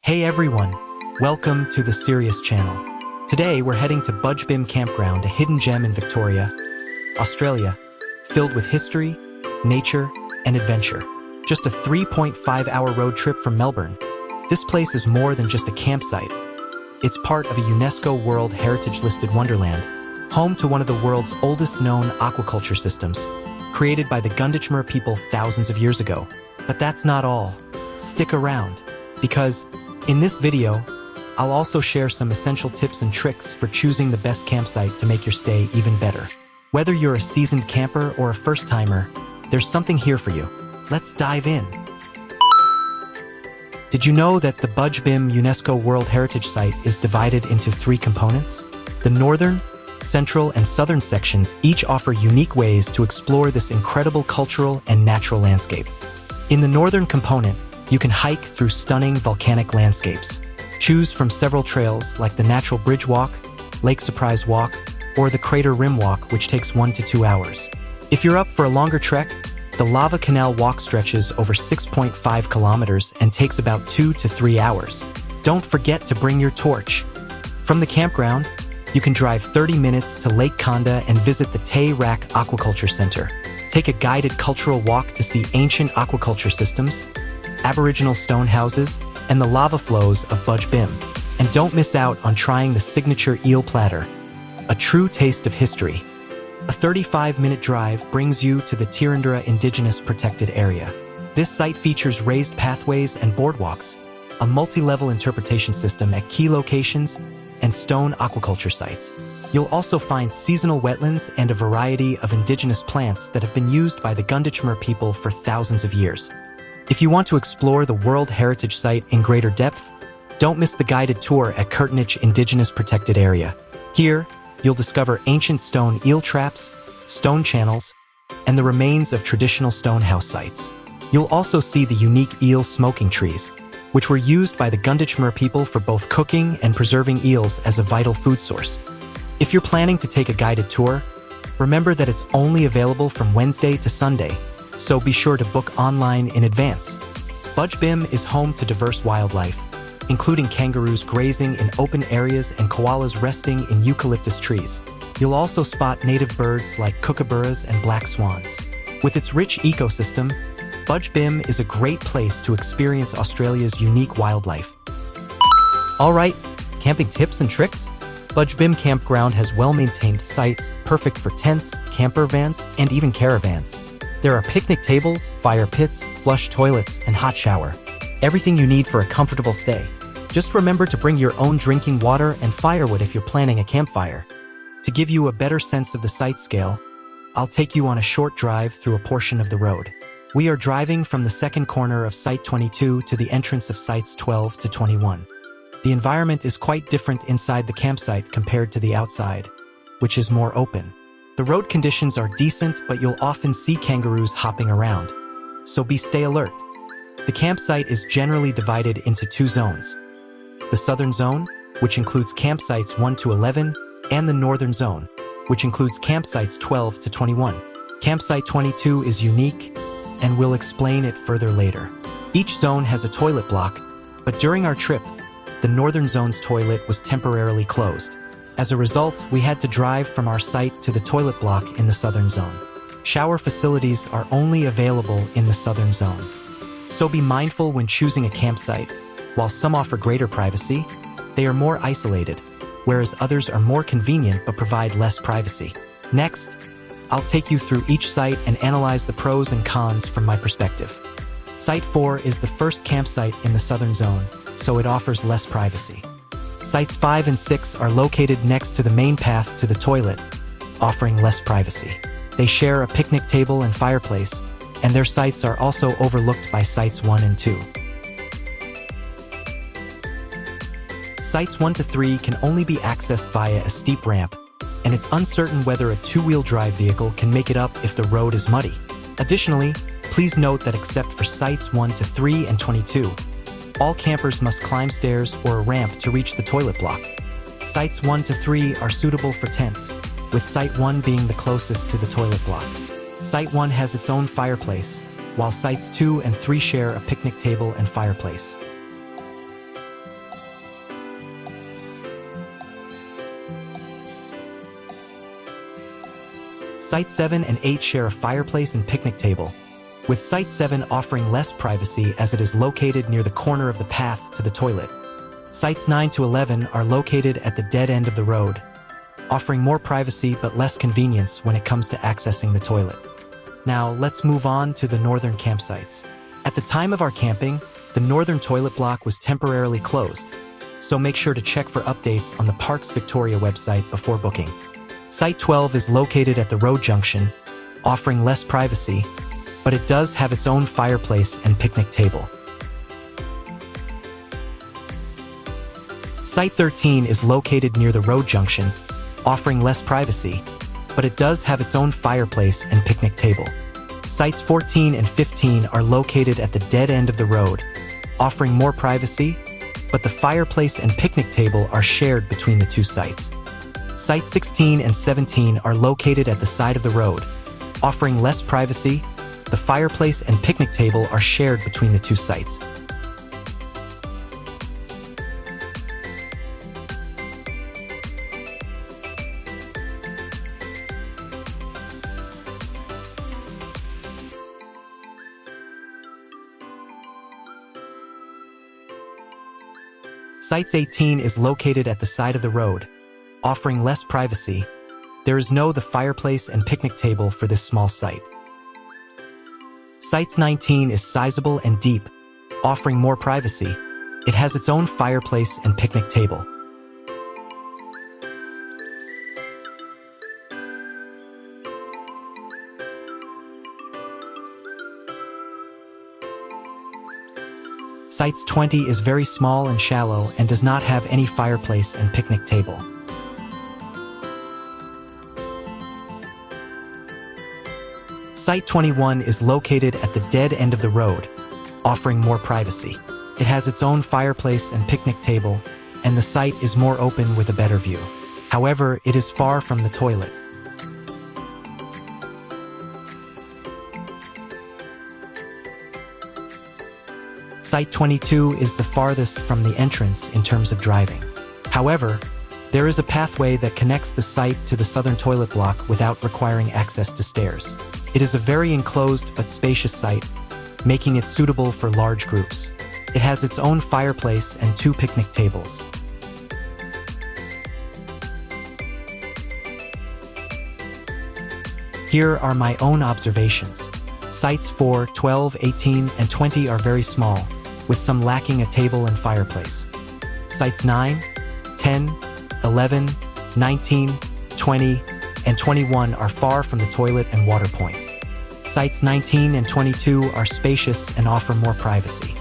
Hey everyone, welcome to the Serious Channel. Today we're heading to Budj Bim Campground, a hidden gem in Victoria, Australia, filled with history, nature, and adventure. Just a 3.5-hour road trip from Melbourne. This place is more than just a campsite. It's part of a UNESCO World Heritage-listed wonderland, home to one of the world's oldest known aquaculture systems, created by the Gunditjmara people thousands of years ago. But that's not all. Stick around, because in this video, I'll also share some essential tips and tricks for choosing the best campsite to make your stay even better. Whether you're a seasoned camper or a first-timer, there's something here for you. Let's dive in. Did you know that the Budj Bim UNESCO World Heritage Site is divided into 3 components? The northern, central, and southern sections each offer unique ways to explore this incredible cultural and natural landscape. In the northern component, you can hike through stunning volcanic landscapes. Choose from several trails like the Natural Bridge Walk, Lake Surprise Walk, or the Crater Rim Walk, which takes 1 to 2 hours. If you're up for a longer trek, the Lava Canal Walk stretches over 6.5 kilometers and takes about 2 to 3 hours. Don't forget to bring your torch. From the campground, you can drive 30 minutes to Lake Conda and visit the Tay Rak Aquaculture Center. Take a guided cultural walk to see ancient aquaculture systems, Aboriginal stone houses, and the lava flows of Budj Bim. And don't miss out on trying the signature eel platter, a true taste of history. A 35-minute drive brings you to the Tirrandura Indigenous Protected Area. This site features raised pathways and boardwalks, a multi-level interpretation system at key locations, and stone aquaculture sites. You'll also find seasonal wetlands and a variety of indigenous plants that have been used by the Gunditjmara people for thousands of years. If you want to explore the World Heritage Site in greater depth, don't miss the guided tour at Kurtnich Indigenous Protected Area. Here, you'll discover ancient stone eel traps, stone channels, and the remains of traditional stone house sites. You'll also see the unique eel smoking trees, which were used by the Gunditjmara people for both cooking and preserving eels as a vital food source. If you're planning to take a guided tour, remember that it's only available from Wednesday to Sunday, so be sure to book online in advance. Budj Bim is home to diverse wildlife, including kangaroos grazing in open areas and koalas resting in eucalyptus trees. You'll also spot native birds like kookaburras and black swans. With its rich ecosystem, Budj Bim is a great place to experience Australia's unique wildlife. Alright, camping tips and tricks? Budj Bim Campground has well-maintained sites perfect for tents, camper vans, and even caravans. There are picnic tables, fire pits, flush toilets, and hot shower. Everything you need for a comfortable stay. Just remember to bring your own drinking water and firewood if you're planning a campfire. To give you a better sense of the site scale, I'll take you on a short drive through a portion of the road. We are driving from the second corner of Site 22 to the entrance of Sites 12 to 21. The environment is quite different inside the campsite compared to the outside, which is more open. The road conditions are decent, but you'll often see kangaroos hopping around, so stay alert. The campsite is generally divided into 2 zones. The southern zone, which includes campsites 1 to 11, and the northern zone, which includes campsites 12 to 21. Campsite 22 is unique, and we'll explain it further later. Each zone has a toilet block, but during our trip, the northern zone's toilet was temporarily closed. As a result, we had to drive from our site to the toilet block in the southern zone. Shower facilities are only available in the southern zone, so be mindful when choosing a campsite. While some offer greater privacy, they are more isolated, whereas others are more convenient but provide less privacy. Next, I'll take you through each site and analyze the pros and cons from my perspective. Site 4 is the first campsite in the southern zone, so it offers less privacy. Sites 5 and 6 are located next to the main path to the toilet, offering less privacy. They share a picnic table and fireplace, and their sites are also overlooked by Sites 1 and 2. Sites 1 to 3 can only be accessed via a steep ramp, and it's uncertain whether a 2-wheel drive vehicle can make it up if the road is muddy. Additionally, please note that except for Sites 1 to 3 and 22, all campers must climb stairs or a ramp to reach the toilet block. Sites 1 to 3 are suitable for tents, with Site 1 being the closest to the toilet block. Site 1 has its own fireplace, while Sites 2 and 3 share a picnic table and fireplace. Sites 7 and 8 share a fireplace and picnic table, with Site 7 offering less privacy as it is located near the corner of the path to the toilet. Sites 9 to 11 are located at the dead end of the road, offering more privacy but less convenience when it comes to accessing the toilet. Now, let's move on to the northern campsites. At the time of our camping, the northern toilet block was temporarily closed, so make sure to check for updates on the Parks Victoria website before booking. Site 12 is located at the road junction, offering less privacy, but it does have its own fireplace and picnic table. Site 13 is located near the road junction, offering less privacy, but it does have its own fireplace and picnic table. Sites 14 and 15 are located at the dead end of the road, offering more privacy, but the fireplace and picnic table are shared between the two sites. Sites 16 and 17 are located at the side of the road, offering less privacy. The fireplace and picnic table are shared between the two sites. Sites 18 is located at the side of the road, offering less privacy. There is no the fireplace and picnic table for this small site. Sites 19 is sizable and deep, offering more privacy. It has its own fireplace and picnic table. Sites 20 is very small and shallow and does not have any fireplace and picnic table. Site 21 is located at the dead end of the road, offering more privacy. It has its own fireplace and picnic table, and the site is more open with a better view. However, it is far from the toilet. Site 22 is the farthest from the entrance in terms of driving. However, there is a pathway that connects the site to the southern toilet block without requiring access to stairs. It is a very enclosed but spacious site, making it suitable for large groups. It has its own fireplace and 2 picnic tables. Here are my own observations. Sites 4, 12, 18, and 20 are very small, with some lacking a table and fireplace. Sites 9, 10, 11, 19, 20, and 21 are far from the toilet and water point. Sites 19 and 22 are spacious and offer more privacy.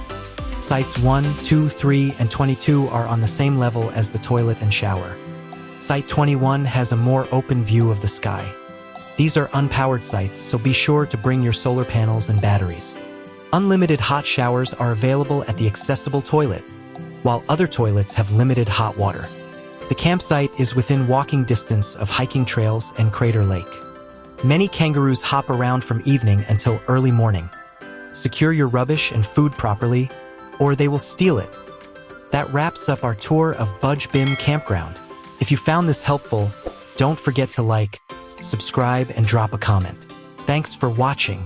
Sites 1, 2, 3, and 22 are on the same level as the toilet and shower. Site 21 has a more open view of the sky. These are unpowered sites, so be sure to bring your solar panels and batteries. Unlimited hot showers are available at the accessible toilet, while other toilets have limited hot water. The campsite is within walking distance of hiking trails and Crater Lake. Many kangaroos hop around from evening until early morning. Secure your rubbish and food properly, or they will steal it. That wraps up our tour of Budj Bim Campground. If you found this helpful, don't forget to like, subscribe, and drop a comment. Thanks for watching.